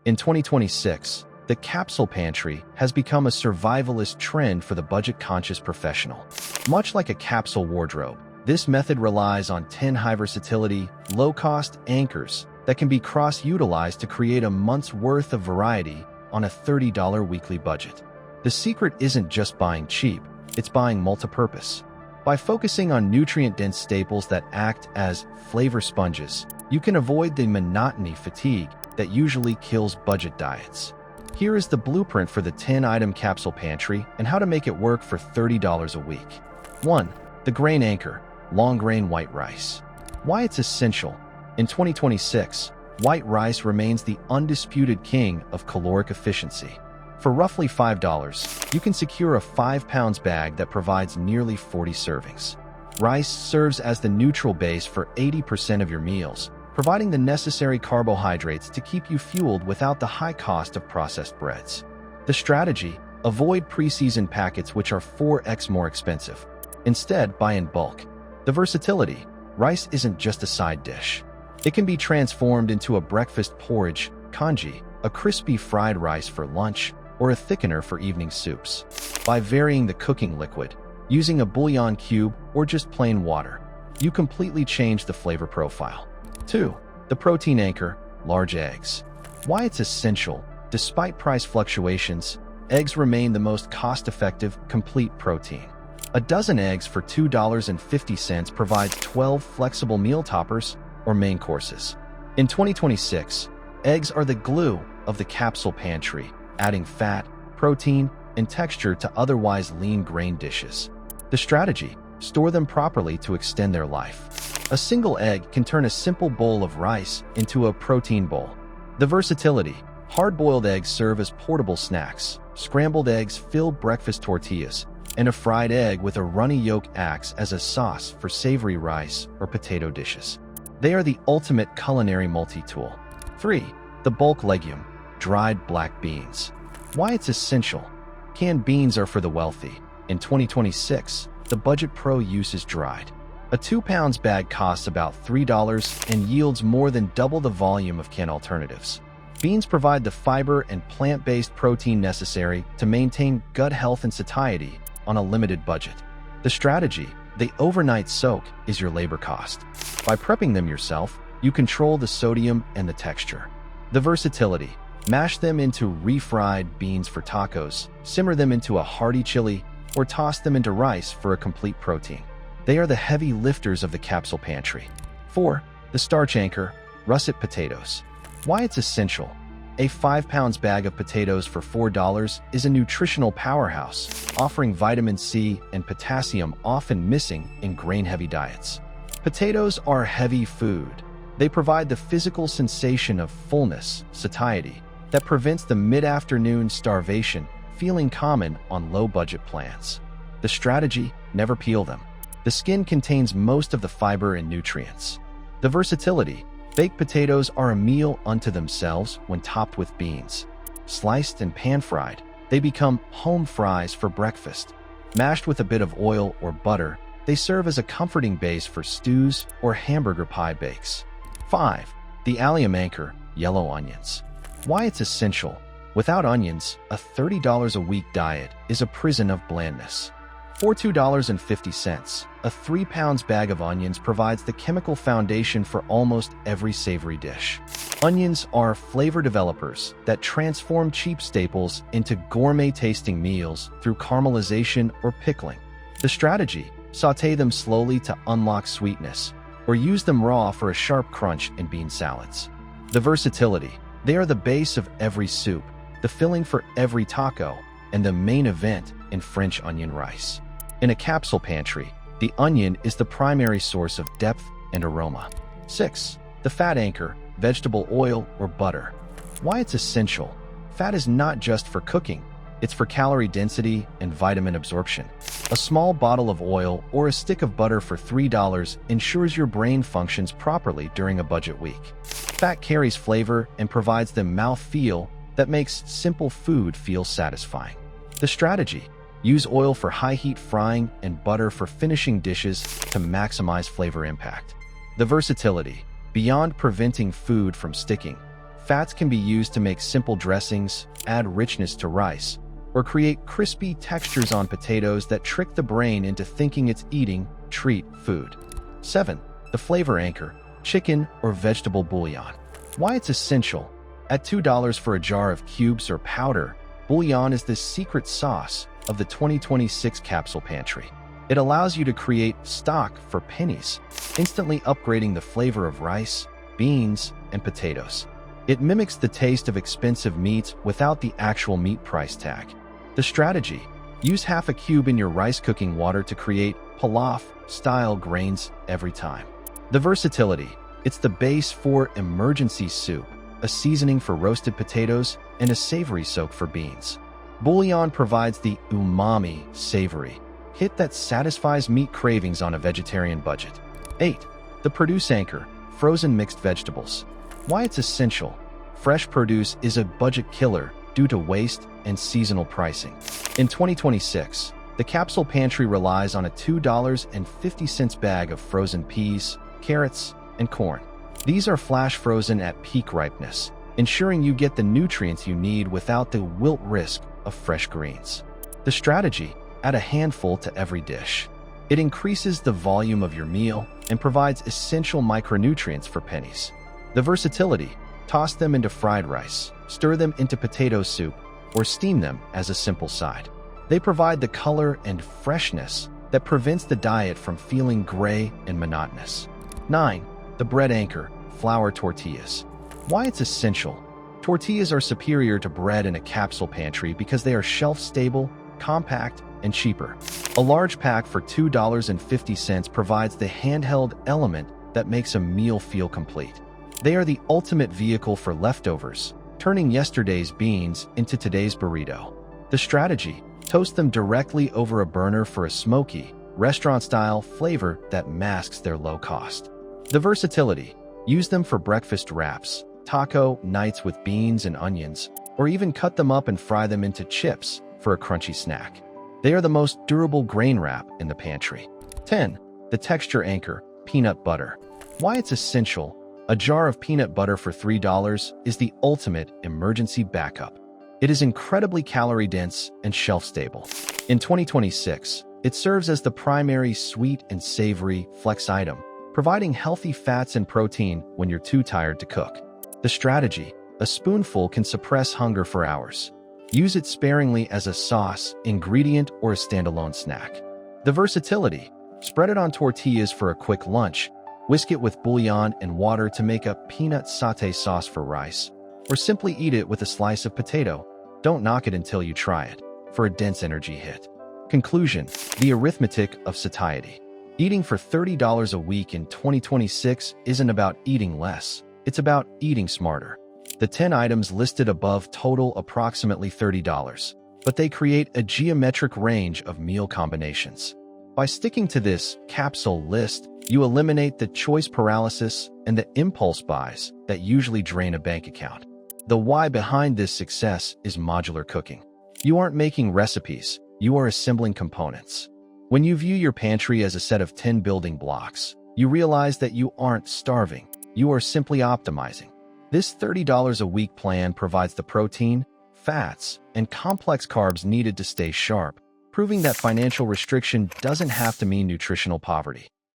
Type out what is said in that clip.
In 2026, the capsule pantry has become a survivalist trend for the budget-conscious professional. Much like a capsule wardrobe, this method relies on 10 high versatility, low-cost anchors that can be cross-utilized to create a month's worth of variety on a $30 weekly budget. The secret isn't just buying cheap, it's buying multi-purpose. By focusing on nutrient-dense staples that act as flavor sponges, you can avoid the monotony fatigue that usually kills budget diets. Here is the blueprint for the 10-item capsule pantry and how to make it work for $30 a week. 1. The grain anchor, long-grain white rice. Why it's essential. In 2026, white rice remains the undisputed king of caloric efficiency. For roughly $5, you can secure a 5-pounds bag that provides nearly 40 servings. Rice serves as the neutral base for 80% of your meals, providing the necessary carbohydrates to keep you fueled without the high cost of processed breads. The strategy: avoid pre-seasoned packets which are 4x more expensive. Instead, buy in bulk. The versatility: rice isn't just a side dish. It can be transformed into a breakfast porridge, congee, a crispy fried rice for lunch, or a thickener for evening soups. By varying the cooking liquid, using a bouillon cube or just plain water, you completely change the flavor profile. 2. The protein anchor, large eggs. Why it's essential. Despite price fluctuations, eggs remain the most cost-effective, complete protein. A dozen eggs for $2.50 provides 12 flexible meal toppers or main courses. In 2026, eggs are the glue of the capsule pantry, adding fat, protein, and texture to otherwise lean grain dishes. The strategy: store them properly to extend their life. A single egg can turn a simple bowl of rice into a protein bowl. The versatility: hard-boiled eggs serve as portable snacks, scrambled eggs fill breakfast tortillas, and a fried egg with a runny yolk acts as a sauce for savory rice or potato dishes. They are the ultimate culinary multi-tool. 3. The bulk legume, dried black beans. Why it's essential. Canned beans are for the wealthy. In 2026, the budget pro uses dried. A 2-pounds bag costs about $3 and yields more than double the volume of canned alternatives. Beans provide the fiber and plant-based protein necessary to maintain gut health and satiety on a limited budget. The strategy: the overnight soak is your labor cost. By prepping them yourself, you control the sodium and the texture. The versatility: mash them into refried beans for tacos, simmer them into a hearty chili, or toss them into rice for a complete protein. They are the heavy lifters of the capsule pantry. 4. The starch anchor, russet potatoes. Why it's essential. A 5-pounds bag of potatoes for $4 is a nutritional powerhouse, offering vitamin C and potassium often missing in grain-heavy diets. Potatoes are heavy food. They provide the physical sensation of fullness, satiety, that prevents the mid-afternoon starvation feeling common on low-budget plans. The strategy: never peel them. The skin contains most of the fiber and nutrients. The versatility: baked potatoes are a meal unto themselves when topped with beans. Sliced and pan-fried, they become home fries for breakfast. Mashed with a bit of oil or butter, they serve as a comforting base for stews or hamburger pie bakes. 5. The allium anchor, yellow onions. Why it's essential. Without onions, a $30 a week diet is a prison of blandness. For $2.50, a 3-pounds bag of onions provides the chemical foundation for almost every savory dish. Onions are flavor developers that transform cheap staples into gourmet-tasting meals through caramelization or pickling. The strategy: sauté them slowly to unlock sweetness, or use them raw for a sharp crunch in bean salads. The versatility: they are the base of every soup, the filling for every taco, and the main event in French onion rice. In a capsule pantry, the onion is the primary source of depth and aroma. 6. The fat anchor, vegetable oil or butter. Why it's essential. Fat is not just for cooking, it's for calorie density and vitamin absorption. A small bottle of oil or a stick of butter for $3 ensures your brain functions properly during a budget week. Fat carries flavor and provides the mouth-feel that makes simple food feel satisfying. The strategy: use oil for high-heat frying and butter for finishing dishes to maximize flavor impact. The versatility: beyond preventing food from sticking, Fats can be used to make simple dressings, add richness to rice, or create crispy textures on potatoes that trick the brain into thinking it's eating treat food. 7. The flavor anchor, chicken or vegetable bouillon. Why it's essential. At $2 for a jar of cubes or powder, bouillon is the secret sauce of the 2026 capsule pantry. It allows you to create stock for pennies, instantly upgrading the flavor of rice, beans, and potatoes. It mimics the taste of expensive meats without the actual meat price tag. The strategy: use half a cube in your rice cooking water to create pilaf-style grains every time. The versatility: it's the base for emergency soup, a seasoning for roasted potatoes, and a savory soak for beans. Bouillon provides the umami savory hit that satisfies meat cravings on a vegetarian budget. 8. The produce anchor, frozen mixed vegetables. Why it's essential. Fresh produce is a budget killer due to waste and seasonal pricing. In 2026, the capsule pantry relies on a $2.50 bag of frozen peas, carrots, and corn. These are flash frozen at peak ripeness, ensuring you get the nutrients you need without the wilt risk of fresh greens. The strategy: add a handful to every dish. It increases the volume of your meal and provides essential micronutrients for pennies. The versatility: toss them into fried rice, stir them into potato soup, or steam them as a simple side. They provide the color and freshness that prevents the diet from feeling gray and monotonous. 9. The bread anchor, flour tortillas. Why it's essential. Tortillas are superior to bread in a capsule pantry because they are shelf-stable, compact, and cheaper. A large pack for $2.50 provides the handheld element that makes a meal feel complete. They are the ultimate vehicle for leftovers, turning yesterday's beans into today's burrito. The strategy: toast them directly over a burner for a smoky, restaurant-style flavor that masks their low cost. The versatility: use them for breakfast wraps, taco nights with beans and onions, or even cut them up and fry them into chips for a crunchy snack. They are the most durable grain wrap in the pantry. 10. The texture anchor, peanut butter. Why it's essential. A jar of peanut butter for $3 is the ultimate emergency backup. It is incredibly calorie-dense and shelf-stable. In 2026, it serves as the primary sweet and savory flex item, providing healthy fats and protein when you're too tired to cook. The strategy: a spoonful can suppress hunger for hours. Use it sparingly as a sauce, ingredient, or a standalone snack. The versatility: spread it on tortillas for a quick lunch, whisk it with bouillon and water to make a peanut sauté sauce for rice, or simply eat it with a slice of potato. Don't knock it until you try it for a dense energy hit. Conclusion: the arithmetic of satiety. Eating for $30 a week in 2026 isn't about eating less, it's about eating smarter. The 10 items listed above total approximately $30, but they create a geometric range of meal combinations. By sticking to this capsule list, you eliminate the choice paralysis and the impulse buys that usually drain a bank account. The why behind this success is modular cooking. You aren't making recipes, you are assembling components. When you view your pantry as a set of 10 building blocks, you realize that you aren't starving, you are simply optimizing. This $30 a week plan provides the protein, fats, and complex carbs needed to stay sharp, proving that financial restriction doesn't have to mean nutritional poverty.